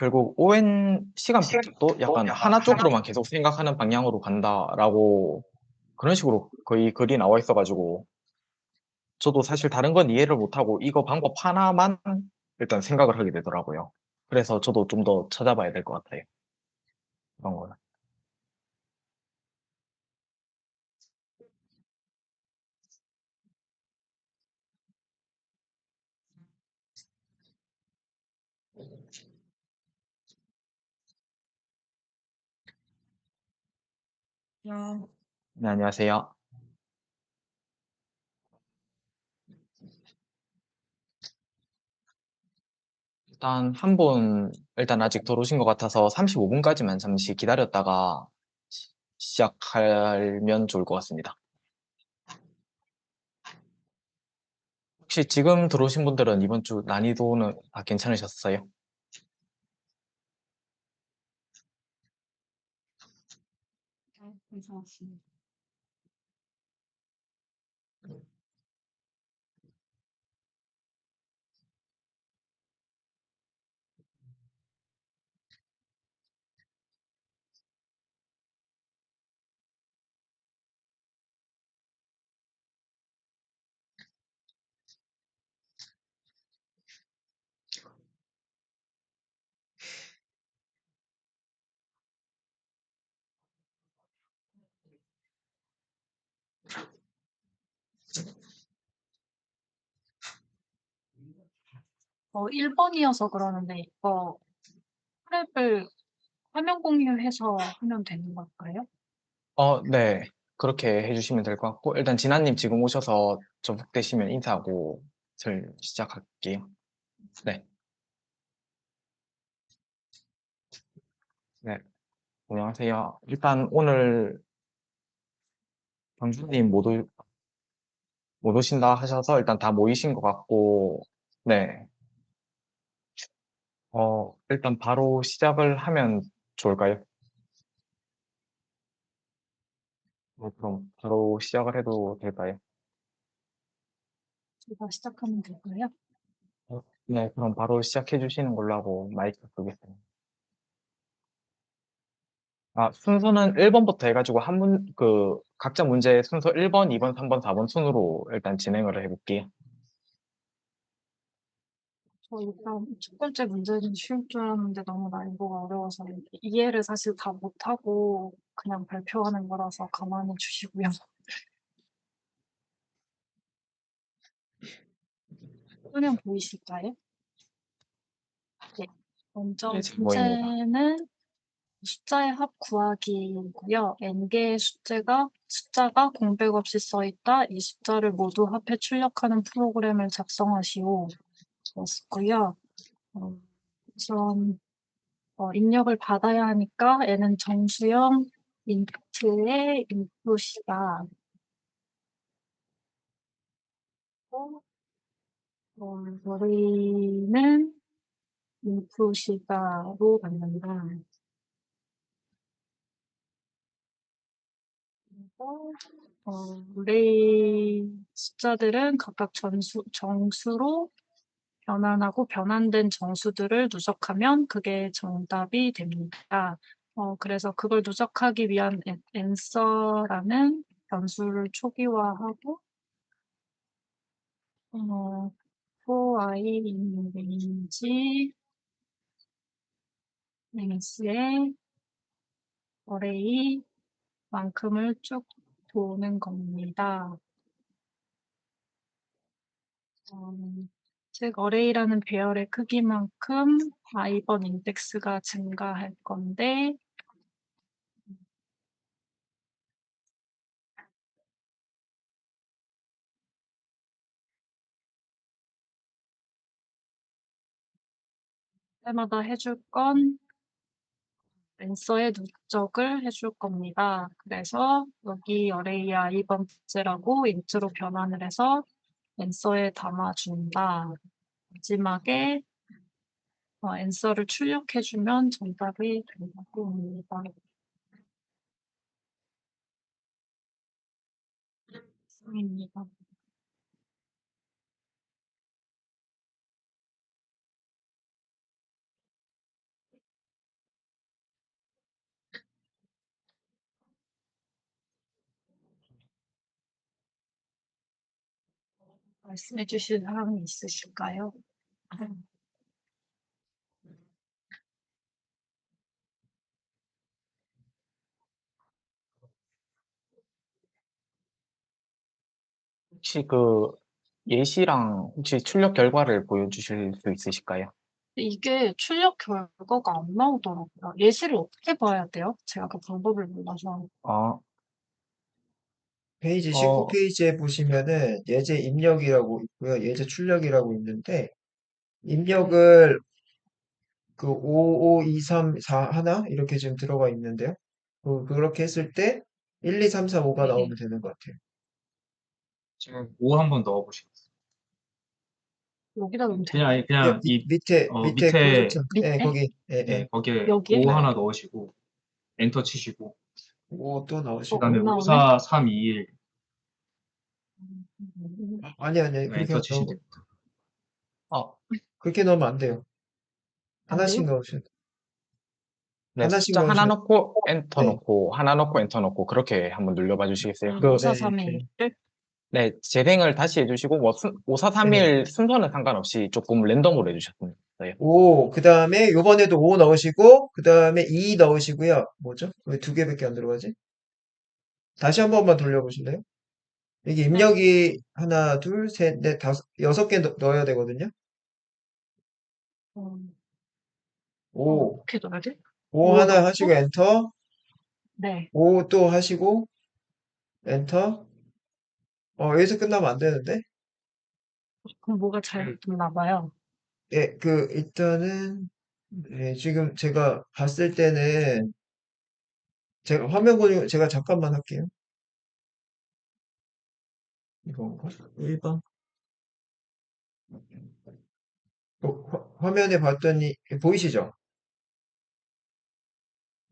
결국 오랜 시간부터도 약간 하나 쪽으로만 계속 생각하는 방향으로 간다라고 그런 식으로 거의 글이 나와 있어가지고 저도 사실 다른 건 이해를 못하고 이거 방법 하나만 일단 생각을 하게 되더라고요. 그래서 저도 좀 더 찾아봐야 될 것 같아요. 그런 거는. 야, 네, 안녕하세요. 일단 한 분, 일단 아직 들어오신 것 같아서 35분까지만 잠시 기다렸다가 시작하면 좋을 것 같습니다. 혹시 지금 들어오신 분들은 이번 주 난이도는 다 괜찮으셨어요? 괜찮았습니다. 어, 1번이어서 그러는데, 이거 프랩을 화면 공유해서 하면 되는 걸까요? 네. 그렇게 해주시면 될 것 같고, 일단 진아님 지금 오셔서 접속되시면 인사하고 시작할게요. 네. 네. 안녕하세요. 일단 오늘 경주님 못 오신다 하셔서 일단 다 모이신 것 같고, 네. 일단 바로 시작을 하면 좋을까요? 네, 그럼 바로 시작을 해도 될까요? 제가 시작하면 될까요? 네, 그럼 바로 시작해 주시는 걸로 하고 마이크 끄겠습니다. 아, 순서는 1번부터 해가지고 각자 문제 순서 1번, 2번, 3번, 4번 순으로 일단 진행을 해볼게요. 저 일단 첫 번째 문제는 쉬울 줄 알았는데 너무 난이도가 어려워서 이해를 사실 다 못하고 그냥 발표하는 거라서 가만히 주시고요. 화면 보이실까요? 네. 먼저 네, 잘 보입니다. 문제는 숫자의 합 구하기이고요. n개의 숫자가 공백 없이 써 있다. 이 숫자를 모두 합해 출력하는 프로그램을 작성하시오. 였고요. 우선 입력을 받아야 하니까 n은 정수형 인트의 인풋이다. 머리는 인풋이다로 받는다. 그리고 릴레이 숫자들은 각각 정수로 변환하고 변환된 정수들을 누적하면 그게 정답이 됩니다. 그래서 그걸 누적하기 위한 answer라는 변수를 초기화하고 for i in range length의 array만큼을 쭉 도는 겁니다. 즉 array라는 배열의 크기만큼 i번 인덱스가 증가할 건데 때마다 해줄 건 랜서의 누적을 해줄 겁니다. 그래서 여기 array의 i번 부재라고 인트로 변환을 해서 랜서에 담아준다. 마지막에 앤서를 출력해주면 정답이 된다고 합니다. 입니다. 말씀해 주실 사항이 있으실까요? 혹시 그 예시랑 혹시 출력 결과를 보여주실 수 있으실까요? 이게 출력 결과가 안 나오더라고요. 예시를 어떻게 봐야 돼요? 제가 그 방법을 몰라서. 어, 페이지 어, 19페이지에 보시면은 예제 입력이라고 있고요. 예제 출력이라고 있는데 입력을 그 5, 5, 2, 3, 4 하나 이렇게 지금 들어가 있는데요. 그렇게 했을 때 1, 2, 3, 4, 5가 네. 나오면 되는 것 같아요. 지금 5 한번 넣어보시겠어요? 여기다 넣으면 그냥, 되나요? 아니, 그냥 밑에 밑에, 컴퓨터. 예, 밑에? 거기. 예, 예. 거기에 여기에? 5 네. 하나 넣으시고, 엔터 치시고, 5 또 그 안 다음에 나오시고. 5, 나오네? 4, 3, 2, 1, 아니, 그렇게 엔터 안 치시면 나오고. 됩니다. 어, 그렇게 넣으면 안 돼요. 안 돼요? 하나씩 넣으셔야 돼요. 네, 하나씩 숫자 하나 넣으셔야 돼요. 넣고 엔터 네. 넣고 하나 넣고 엔터 넣고 그렇게 한번 눌러봐 주시겠어요? 그 5, 4, 네, 3, 이렇게. 2, 1을? 네, 재생을 다시 해주시고, 뭐, 5, 4, 3, 네. 1 순서는 상관없이 조금 랜덤으로 해주셨어요. 5, 그 다음에 요번에도 5 넣으시고, 그 다음에 2 넣으시고요. 뭐죠? 왜 두 개밖에 안 들어가지? 다시 한 번만 돌려보실래요? 이게 네. 입력이 하나, 둘, 셋, 넷, 다섯, 6개 넣어야 되거든요. 어, 5, 어떻게 넣어야 돼? 5 5 하나 하시고 넣고, 엔터, 네. 5 또 하시고 엔터. 여기서 끝나면 안 되는데? 그럼 뭐가 잘못됐나 봐요. 예, 일단은, 예, 지금 제가 봤을 때는, 제가 화면 공유, 제가 잠깐만 할게요. 이건가? 1번. 화면에 봤더니, 보이시죠?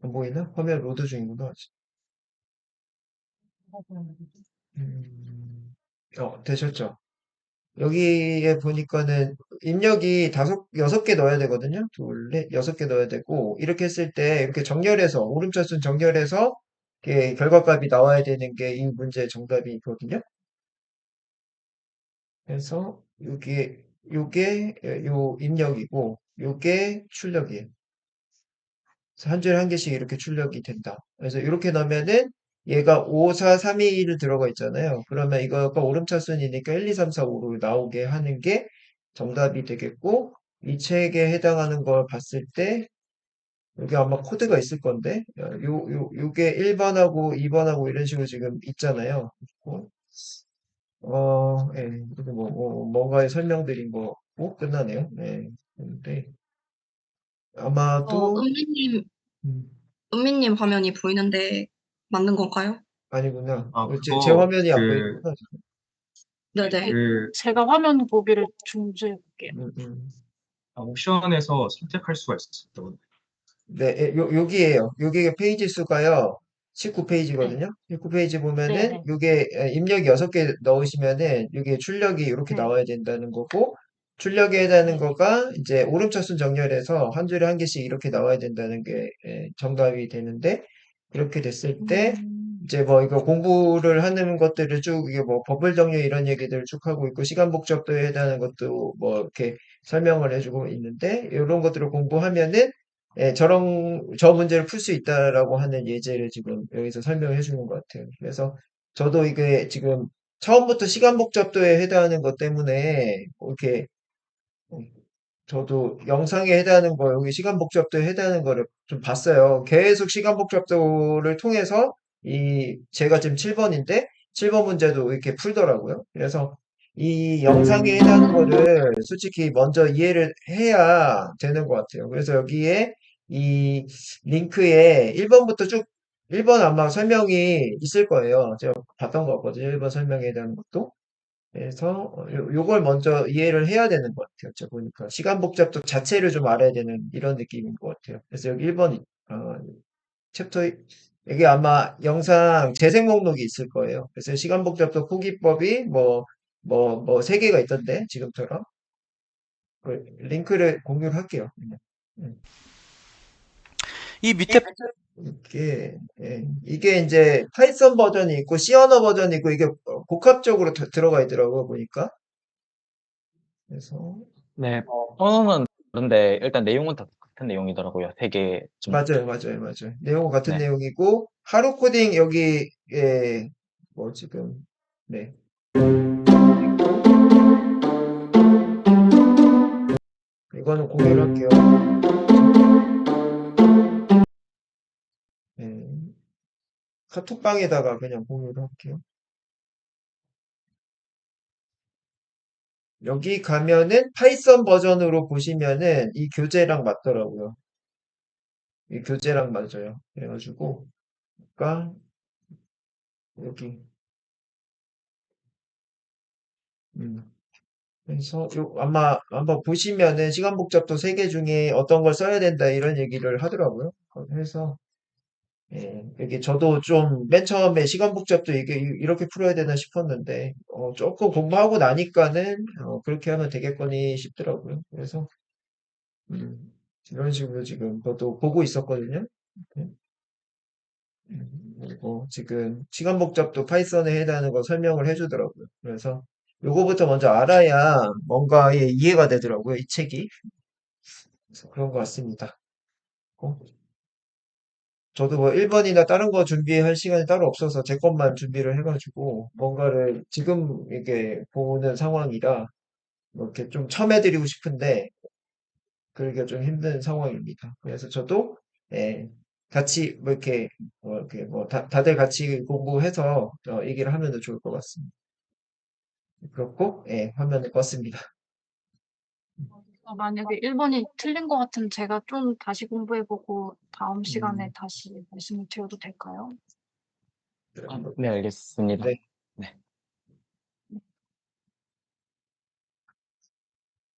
안 보이나? 화면 로드 중이구나. 음, 되셨죠? 여기에 보니까는 입력이 여섯 개 넣어야 되거든요. 둘, 넷, 여섯 개 넣어야 되고, 이렇게 했을 때, 이렇게 정렬해서, 오름차순 정렬해서, 이렇게 결과값이 나와야 되는 게 이 문제의 정답이거든요. 그래서, 요 입력이고, 요게 출력이에요. 그래서 한 줄에 한 개씩 이렇게 출력이 된다. 그래서 이렇게 넣으면은 얘가 5, 4, 3, 2, 1을 들어가 있잖아요. 그러면 이거가 오름차순이니까 1, 2, 3, 4, 5로 나오게 하는 게 정답이 되겠고, 이 책에 해당하는 걸 봤을 때, 여기 아마 코드가 있을 건데, 요게 1번하고 2번하고 이런 식으로 지금 있잖아요. 있고, 예, 이렇게 뭔가에 설명드린 거고 끝나네요. 네. 근데 아마도, 음, 은미님 화면이 보이는데 맞는 건가요? 아니구나. 아, 제 그거, 화면이 안 보이는구나. 네네. 제가 화면 보기를 중지해 볼게요. 음, 음. 옵션에서 선택할 수가 있었어요. 네, 여기에요. 여기가 페이지 수가요. 네. 19페이지거든요. 19페이지 보면은 네네. 이게 입력이 6개 넣으시면은 이게 출력이 이렇게 네. 나와야 된다는 거고 출력에 해당하는 네. 거가 이제 오름차순 정렬해서 한 줄에 한 개씩 이렇게 나와야 된다는 게 정답이 되는데 그렇게 됐을 때 음. 이제 뭐 이거 공부를 하는 것들을 쭉 이게 뭐 버블 정렬 이런 얘기들을 쭉 하고 있고 시간 복잡도에 해당하는 것도 뭐 이렇게 설명을 해주고 있는데 이런 것들을 공부하면은 저 문제를 풀 수 있다라고 하는 예제를 지금 여기서 설명해 주는 것 같아요. 그래서 저도 이게 지금 처음부터 시간 복잡도에 해당하는 것 때문에 이렇게 저도 영상에 해당하는 거, 여기 시간 복잡도에 해당하는 거를 좀 봤어요. 계속 시간 복잡도를 통해서 제가 지금 7번인데, 7번 문제도 이렇게 풀더라고요. 그래서 이 영상에 해당하는 거를 솔직히 먼저 이해를 해야 되는 것 같아요. 그래서 여기에 이 링크에 1번부터 쭉, 1번 아마 설명이 있을 거예요. 제가 봤던 거 같거든요. 1번 설명에 대한 것도. 그래서 요걸 먼저 이해를 해야 되는 것 같아요. 제가 보니까 시간 복잡도 자체를 좀 알아야 되는 이런 느낌인 것 같아요. 그래서 여기 1번 챕터 여기 아마 영상 재생 목록이 있을 거예요. 그래서 시간 복잡도 포기법이 세 개가 있던데 지금처럼 링크를 공유를 할게요. 그냥. 음. 이 밑에 이게 이제 파이썬 버전이 있고 C 언어 버전이 있고 이게 복합적으로 들어가 있더라고요 보니까. 그래서 네. 언어는 다른데 일단 내용은 다 같은 내용이더라고요. 되게 좀 맞아요. 내용은 같은 네. 내용이고 하루 코딩 여기에 뭐 지금 네. 이거는 공유를 할게요. 네. 카톡방에다가 그냥 공유를 할게요. 여기 가면은 파이썬 버전으로 보시면은 이 교재랑 맞더라고요. 이 교재랑 맞아요. 그래가지고 아까 여기 음. 그래서 아마 한번 보시면은 시간 복잡도 3개 중에 어떤 걸 써야 된다 이런 얘기를 하더라고요. 그래서 예, 이게 저도 좀 맨 처음에 시간 복잡도 이게 이렇게 풀어야 되나 싶었는데 조금 공부하고 나니까는 그렇게 하면 되겠거니 싶더라고요. 그래서 음, 이런 식으로 지금 저도 보고 있었거든요. 네. 그리고 지금 시간 복잡도 파이썬에 해당하는 거 설명을 해주더라고요. 그래서 요거부터 먼저 알아야 뭔가 이해가 되더라고요. 이 책이. 그래서 그런 것 같습니다. 저도 뭐 1번이나 다른 거 준비할 시간이 따로 없어서 제 것만 준비를 해가지고 뭔가를 지금 이게 보는 상황이라 뭐 이렇게 좀 첨해드리고 싶은데 그러기가 좀 힘든 상황입니다. 그래서 저도 예, 같이 다들 같이 공부해서 얘기를 하면 더 좋을 것 같습니다. 그렇고 예, 화면을 껐습니다. 만약에 1번이 틀린 것 같으면 제가 좀 다시 공부해보고 다음 시간에 다시 말씀을 드려도 될까요? 네, 알겠습니다. 네. 네.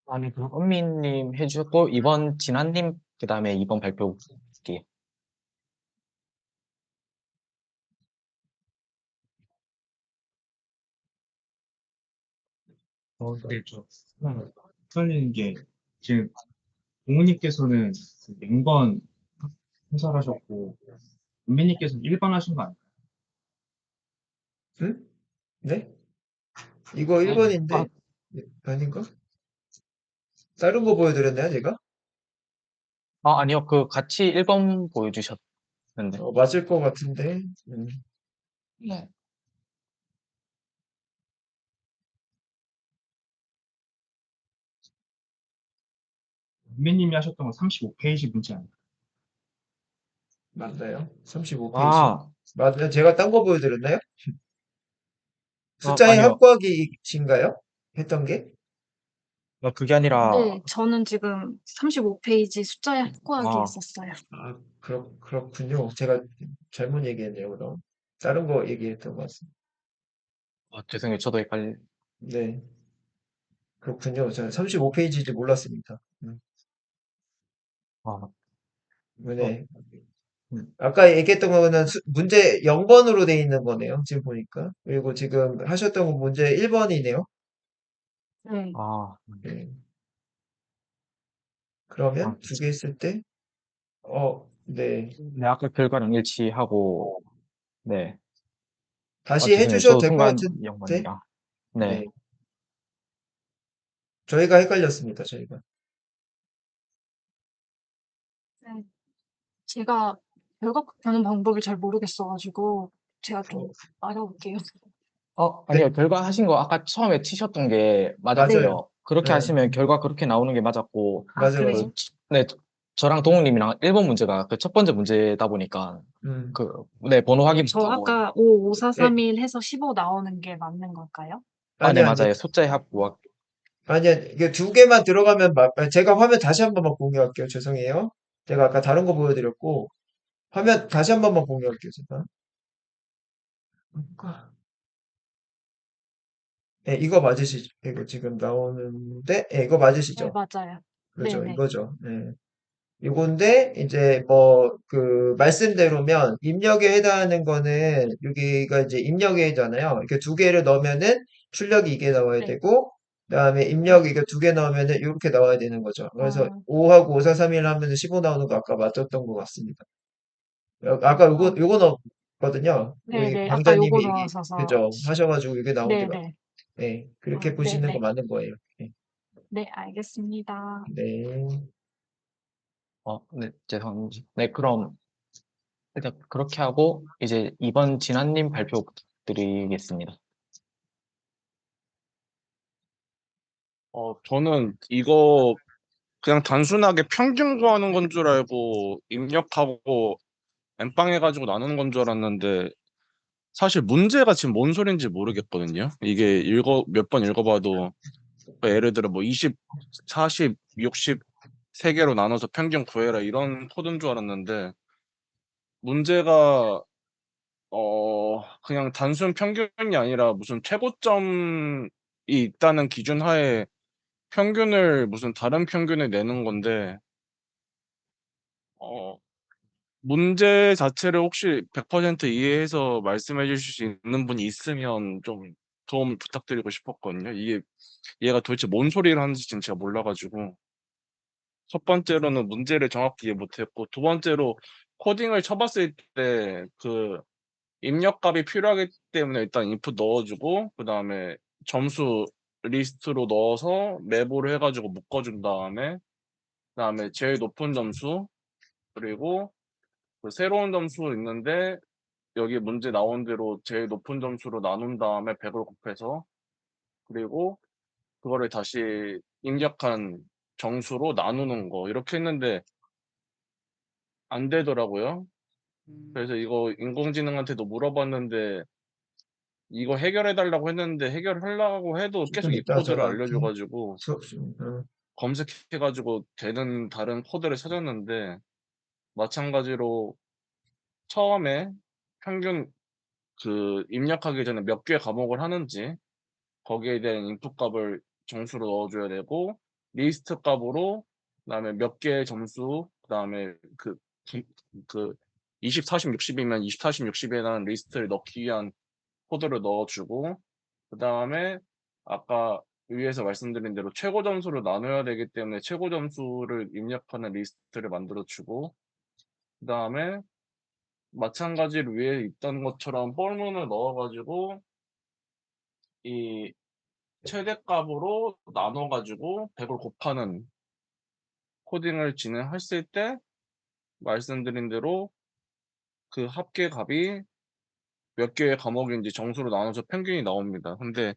아니, 그 은미님 해주셨고, 이번 진아님, 그 다음에 이번 발표 볼게요. 네, 저 하나 헷갈리는 게 지금 부모님께서는 그 0번 해설하셨고 은빈님께서는 1번 하신 거 아니에요? 응? 네? 이거 1번인데 아닌가? 다른 거 보여드렸나요, 제가? 아니요. 그 같이 1번 보여주셨는데. 맞을 것 같은데. 네. 은빈님이 하셨던 건 35페이지 문제 아니에요? 맞나요? 35페이지. 아, 맞나요? 제가 딴 거 보여드렸나요? 숫자의 아니요. 합구하기신가요? 했던 게? 그게 아니라, 네, 저는 지금 35페이지 숫자에 합구하기 아, 했었어요. 그렇군요. 제가 잘못 얘기했네요, 그럼. 다른 거 얘기했던 것 같습니다. 죄송해요. 저도 헷갈리, 네, 그렇군요. 저는 35페이지인지 몰랐습니다. 아, 어, 네. 음, 아까 얘기했던 거는 문제 0번으로 돼 있는 거네요. 지금 보니까. 그리고 지금 하셨던 건 문제 1번이네요. 네, 아, 네. 아, 그러면 두 개 했을 때, 네. 네, 아까 결과랑 일치하고, 네. 다시 죄송해요. 해주셔도 저도 될 것 순간 같은데, 0번이라. 네. 네. 저희가 헷갈렸습니다, 저희가. 네. 제가 결과 보는 방법을 잘 모르겠어가지고 제가 좀 어, 알아볼게요. 네, 아니요. 결과 하신 거 아까 처음에 치셨던 게 맞아요. 맞았어요. 그렇게 네, 하시면 결과 그렇게 나오는 게 맞았고, 아, 맞아요. 그래요? 네, 저랑 동욱님이랑 1번 문제가 그 첫 번째 문제다 보니까, 음. 네, 번호 확인 저 못하고, 아까 네, 5, 5, 4, 3, 1 해서 15 나오는 게 맞는 걸까요? 네, 아니. 맞아요. 숫자의 합과, 아니야, 이게 두 개만 들어가면, 제가 화면 다시 한 번만 공유할게요. 죄송해요. 제가 아까 다른 거 보여드렸고, 화면 다시 한 번만 공유할게요, 제가. 네, 이거 맞으시죠? 이거 지금 나오는데, 이거 네, 맞으시죠? 맞아요. 그죠, 네네. 이거죠. 네. 이건데, 이제 말씀대로면, 입력에 해당하는 거는, 여기가 이제 입력에잖아요. 이렇게 두 개를 넣으면은, 출력이 이게 나와야 네. 되고, 그 다음에 입력 이거 두 개 넣으면은, 이렇게 나와야 되는 거죠. 그래서, 아, 5하고 5, 4, 3, 1 하면은 15 나오는 거 아까 맞췄던 것 같습니다. 아까 아, 요거 넣었거든요. 우리 네네. 아까 강자님이 요거 넣어서 그죠? 하셔가지고 이게 나오더라고요. 네네. 네, 그렇게 아, 보시는 거 네네. 맞는 거예요. 네. 네, 알겠습니다. 네. 네, 죄송합니다. 네, 그럼 일단 그렇게 하고 이제 이번 진아님 발표 부탁드리겠습니다. 저는 이거 그냥 단순하게 평균 구하는 건 줄 알고 입력하고 엠빵 해가지고 나누는 건 줄 알았는데 사실 문제가 지금 뭔 소린지 모르겠거든요. 이게 몇 번 읽어봐도 예를 들어 뭐 20, 40, 60 세 개로 나눠서 평균 구해라 이런 코드인 줄 알았는데 문제가 그냥 단순 평균이 아니라 무슨 최고점이 있다는 기준 하에 평균을 무슨 다른 평균을 내는 건데 어, 문제 자체를 혹시 100% 이해해서 말씀해 주실 수 있는 분이 있으면 좀 도움 부탁드리고 싶었거든요. 이게 얘가 도대체 뭔 소리를 하는지 지금 제가 몰라가지고 첫 번째로는 문제를 정확히 이해 못했고 두 번째로 코딩을 쳐봤을 때 그 입력값이 필요하기 때문에 일단 인풋 넣어주고 그 다음에 점수 리스트로 넣어서 매보를 해가지고 묶어준 다음에 그 다음에 제일 높은 점수 그리고 그 새로운 점수 있는데 여기 문제 나온 대로 제일 높은 점수로 나눈 다음에 100을 곱해서 그리고 그거를 다시 입력한 정수로 나누는 거 이렇게 했는데 안 되더라고요. 그래서 이거 인공지능한테도 물어봤는데 이거 해결해 달라고 했는데 해결하려고 해도 계속 좀 이 이따 코드를 전화할게. 알려줘가지고 수업 중. 검색해가지고 되는 다른 코드를 찾았는데 마찬가지로 처음에 평균 그 입력하기 전에 몇 개 과목을 하는지 거기에 대한 인풋 값을 정수로 넣어줘야 되고 리스트 값으로 그다음에 몇 개의 점수 그다음에 그 20, 40, 60이면 20, 40, 60에 대한 리스트를 넣기 위한 코드를 넣어주고 그다음에 아까 위에서 말씀드린 대로 최고 점수를 나눠야 되기 때문에 최고 점수를 입력하는 리스트를 만들어주고 그다음에 마찬가지로 위에 있던 것처럼 폴문을 넣어가지고 이 최대값으로 나눠가지고 100을 곱하는 코딩을 진행했을 때 말씀드린 대로 그 합계값이 몇 개의 과목인지 정수로 나눠서 평균이 나옵니다. 근데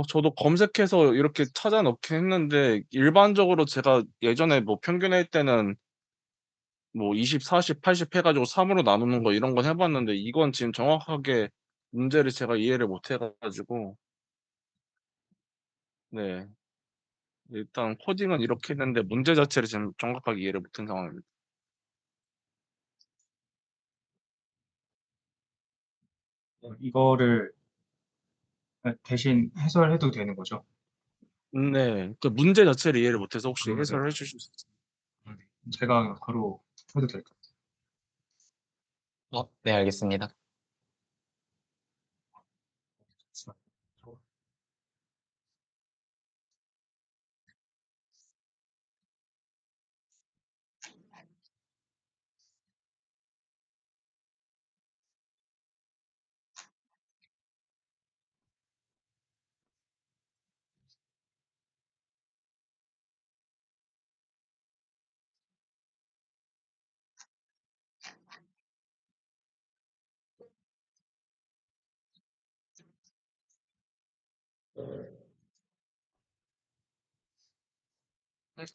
저도 검색해서 이렇게 찾아 넣긴 했는데 일반적으로 제가 예전에 뭐 평균할 때는 뭐 20, 40, 80 해가지고 3으로 나누는 거 이런 건 해봤는데 이건 지금 정확하게 문제를 제가 이해를 못 해가지고 네 일단 코딩은 이렇게 했는데 문제 자체를 지금 정확하게 이해를 못한 상황입니다. 이거를 대신 해설해도 되는 거죠? 네, 그 문제 자체를 이해를 못해서 혹시 그러면은 해설을 해주실 수 있어요? 제가 바로 해도 될까요? 네, 알겠습니다.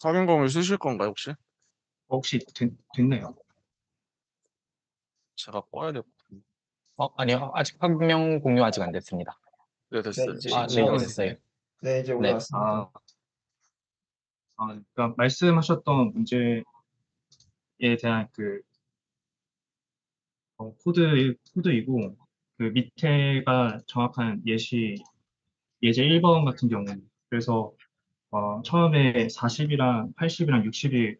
확인검을 쓰실 건가요 혹시? 혹시 됐나요? 제가 꺼야 될 것 같은데. 아니요. 아직 화면 공유 아직 안 됐습니다. 네, 네, 됐어요. 이제 네, 이제 시험은 됐어요. 됐나요? 네, 이제 네. 올라왔습니다. 그러니까 말씀하셨던 문제에 대한 코드이고, 그 밑에가 정확한 예제 1번 같은 경우는, 그래서, 처음에 40이랑 80이랑 60이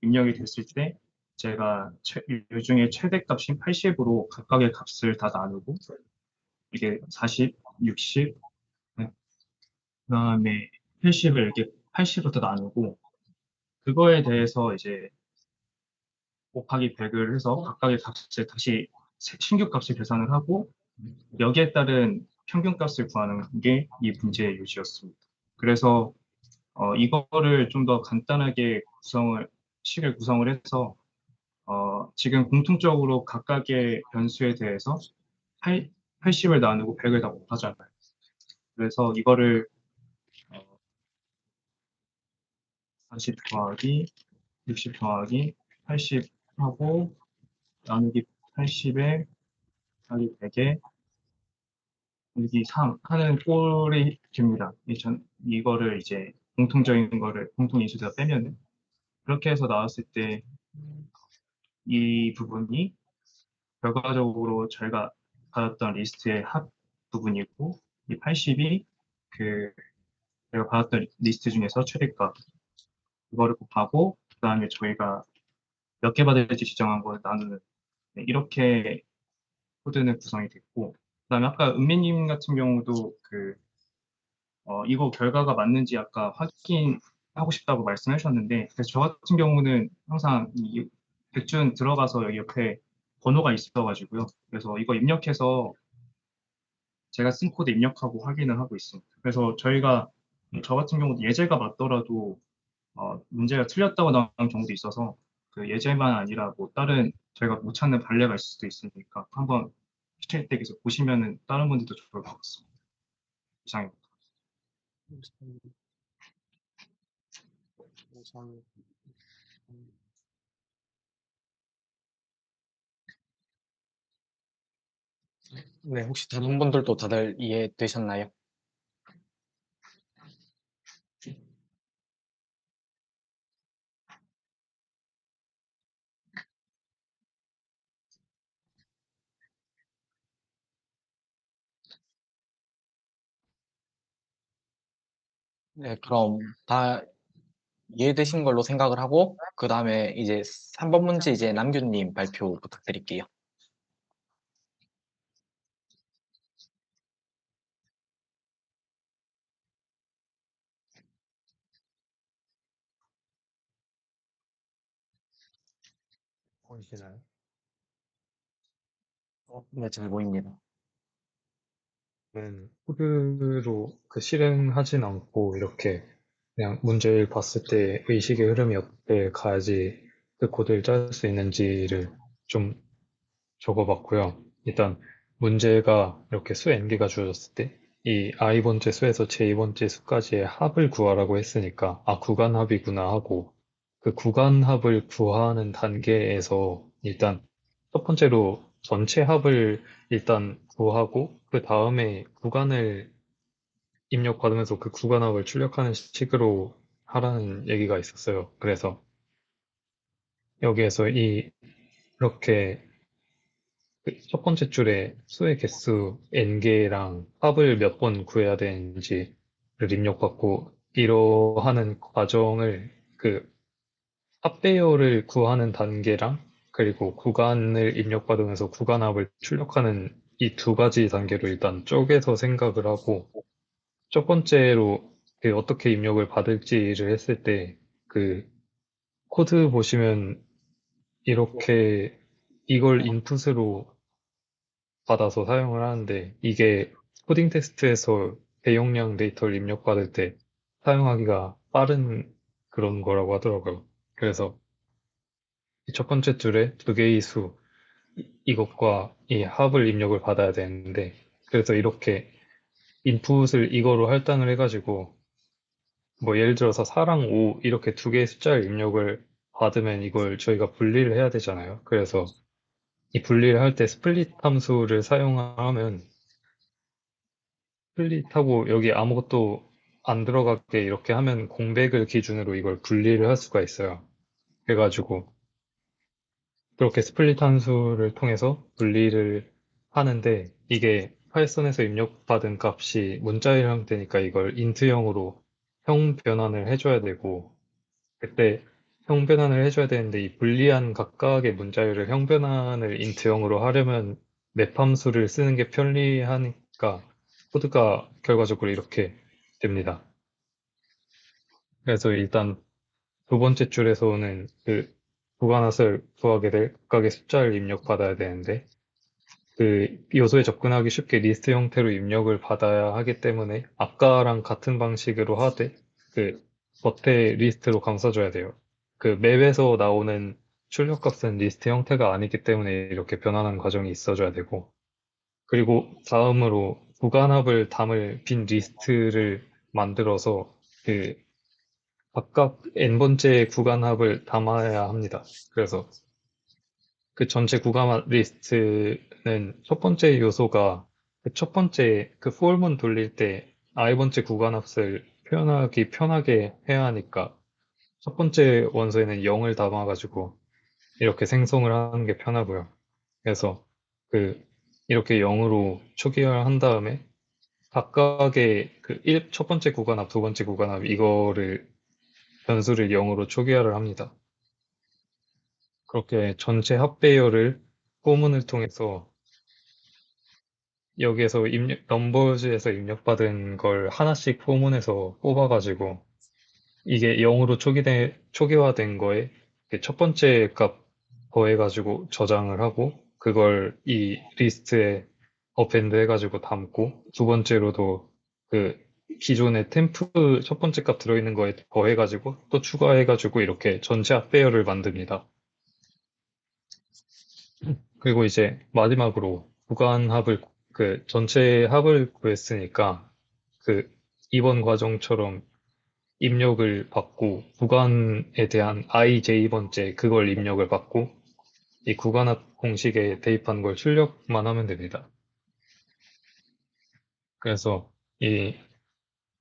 입력이 됐을 때, 제가 이 중에 최대값인 80으로 각각의 값을 다 나누고, 이게 40, 60, 그 다음에 80을 이렇게 80으로 다 나누고, 그거에 대해서 이제 곱하기 100을 해서 각각의 값을 다시 신규 값을 계산을 하고 여기에 따른 평균값을 구하는 게 이 문제의 요지였습니다. 그래서 이거를 좀 더 간단하게 식을 구성을 해서 지금 공통적으로 각각의 변수에 대해서 80을 나누고 100을 다 곱하잖아요. 그래서 이거를 40 더하기 60 더하기 80 하고 나누기 80에 더하기 100에 나누기 3 하는 꼴이 됩니다. 이거를 이제 공통적인 거를 공통 인수에다 빼면은 그렇게 해서 나왔을 때 이 부분이 결과적으로 저희가 받았던 리스트의 합 부분이고 이 80이 그 제가 받았던 리스트 중에서 최대값 그거를 곱하고 그다음에 저희가 몇 개 받을지 지정한 걸 나누는 네, 이렇게 코드는 구성이 됐고 그다음에 아까 은미님 같은 경우도 이거 결과가 맞는지 아까 확인하고 싶다고 말씀해 주셨는데 그래서 저 같은 경우는 항상 이 백준 들어가서 여기 옆에 번호가 있어가지고요. 그래서 이거 입력해서 제가 쓴 코드 입력하고 확인을 하고 있습니다. 그래서 저 같은 경우도 예제가 맞더라도 문제가 틀렸다고 나오는 경우도 있어서 그 예제만 아니라 뭐 다른 저희가 못 찾는 발레가 있을 수도 있으니까 한번 하실 때 계속 보시면은 다른 분들도 좋을 것 같습니다. 이상입니다. 네, 혹시 다른 분들도 다들 이해되셨나요? 네, 그럼 다 이해되신 걸로 생각을 하고 그 다음에 이제 3번 문제 이제 남규님 발표 부탁드릴게요. 보이시나요? 네, 잘 보입니다. 코드로 실행하진 않고 이렇게 그냥 문제를 봤을 때 의식의 흐름이 어떻게 가야지 그 코드를 짤 수 있는지를 좀 적어봤고요. 일단 문제가 이렇게 수 n개가 주어졌을 때 이 i번째 수에서 j번째 수까지의 합을 구하라고 했으니까 아 구간 합이구나 하고 그 구간 합을 구하는 단계에서 일단 첫 번째로 전체 합을 일단 구하고 그 다음에 구간을 입력받으면서 그 구간 합을 출력하는 식으로 하라는 얘기가 있었어요. 그래서 여기에서 이렇게 그첫 번째 줄에 수의 개수 n개랑 합을 몇 번 구해야 되는지를 입력받고 이러하는 과정을 합 배열을 구하는 단계랑 그리고 구간을 입력받으면서 구간합을 출력하는 이 두 가지 단계로 일단 쪼개서 생각을 하고 첫 번째로 어떻게 입력을 받을지를 했을 때 코드 보시면 이렇게 이걸 인풋으로 받아서 사용을 하는데 이게 코딩 테스트에서 대용량 데이터를 입력받을 때 사용하기가 빠른 그런 거라고 하더라고요. 그래서 이 첫 번째 줄에 두 개의 수 이것과 이 합을 입력을 받아야 되는데 그래서 이렇게 인풋을 이거로 할당을 해가지고 뭐 예를 들어서 4랑 5 이렇게 두 개의 숫자를 입력을 받으면 이걸 저희가 분리를 해야 되잖아요. 그래서 이 분리를 할 때 스플릿 함수를 사용하면 스플릿하고 여기 아무것도 안 들어가게 이렇게 하면 공백을 기준으로 이걸 분리를 할 수가 있어요. 그래가지고 그렇게 스플릿 함수를 통해서 분리를 하는데 이게 파이썬에서 입력받은 값이 문자열 형태니까 이걸 인트형으로 형 변환을 해줘야 되고 그때 형 변환을 해줘야 되는데 이 불리한 각각의 문자열을 형 변환을 인트형으로 하려면 맵 함수를 쓰는 게 편리하니까 코드가 결과적으로 이렇게 됩니다. 그래서 일단 두 번째 줄에서는 구간핫을 구하게 될 각각의 숫자를 입력받아야 되는데 그 요소에 접근하기 쉽게 리스트 형태로 입력을 받아야 하기 때문에 아까랑 같은 방식으로 하되 그 겉에 리스트로 감싸줘야 돼요. 그 맵에서 나오는 출력값은 리스트 형태가 아니기 때문에 이렇게 변환하는 과정이 있어줘야 되고, 그리고 다음으로 구간합을 담을 빈 리스트를 만들어서 그 각각 n번째 구간합을 담아야 합니다. 그래서 그 전체 구간합 리스트는 첫 번째 요소가 그 첫 번째 그 폴문 돌릴 때 i번째 구간합을 표현하기 편하게 해야 하니까 첫 번째 원소에는 0을 담아가지고 이렇게 생성을 하는 게 편하고요. 그래서 그 이렇게 0으로 초기화한 다음에 각각의 그 첫 번째 구간합, 두 번째 구간합 이거를 변수를 0으로 초기화를 합니다. 그렇게 전체 합배열을 포문을 통해서 여기에서 넘버즈에서 입력받은 걸 하나씩 포문에서 뽑아가지고 이게 0으로 초기화된 거에 첫 번째 값 더해가지고 저장을 하고 그걸 이 리스트에 어펜드 해가지고 담고 두 번째로도 그 기존의 템프 첫 번째 값 들어있는 거에 더해가지고 또 추가해가지고 이렇게 전체 합배열을 만듭니다. 그리고 이제 마지막으로 구간 합을 그 전체 합을 구했으니까 그 이번 과정처럼 입력을 받고 구간에 대한 ij번째 그걸 입력을 받고 이 구간합 공식에 대입한 걸 출력만 하면 됩니다. 그래서 이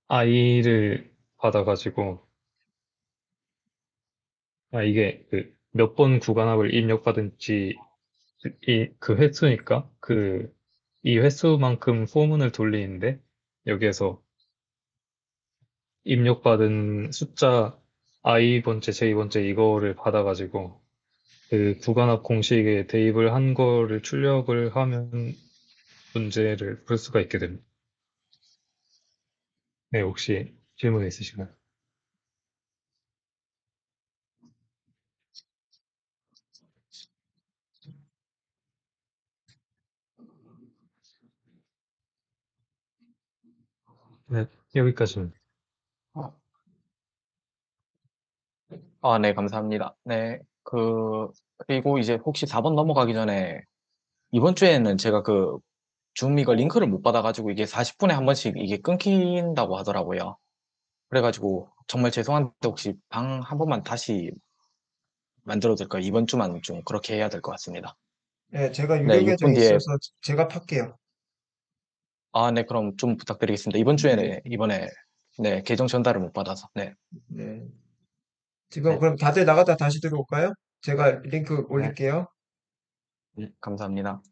i를 받아가지고 이게 그 몇 번 구간합을 입력받은지 그 횟수니까 그 이 횟수만큼 포문을 돌리는데 여기에서 입력받은 숫자 i번째, j번째 이거를 받아가지고 그 구간합 공식에 대입을 한 거를 출력을 하면 문제를 풀 수가 있게 됩니다. 네, 혹시 질문 있으신가요? 네, 여기까지입니다. 네, 감사합니다. 네, 그리고 이제 혹시 4번 넘어가기 전에 이번 주에는 제가 그 줌 이거 링크를 못 받아가지고 이게 40분에 한 번씩 이게 끊긴다고 하더라고요. 그래가지고 정말 죄송한데 혹시 방 한 번만 다시 만들어도 될까요? 이번 주만 좀 그렇게 해야 될 것 같습니다. 네, 제가 네, 유료 계정에 6분 뒤에, 있어서 제가 팔게요. 네, 그럼 좀 부탁드리겠습니다. 이번 주에는, 이번에, 네, 계정 전달을 못 받아서, 네, 네. 지금 네, 그럼 다들 나갔다 다시 들어올까요? 제가 링크 네, 올릴게요. 감사합니다.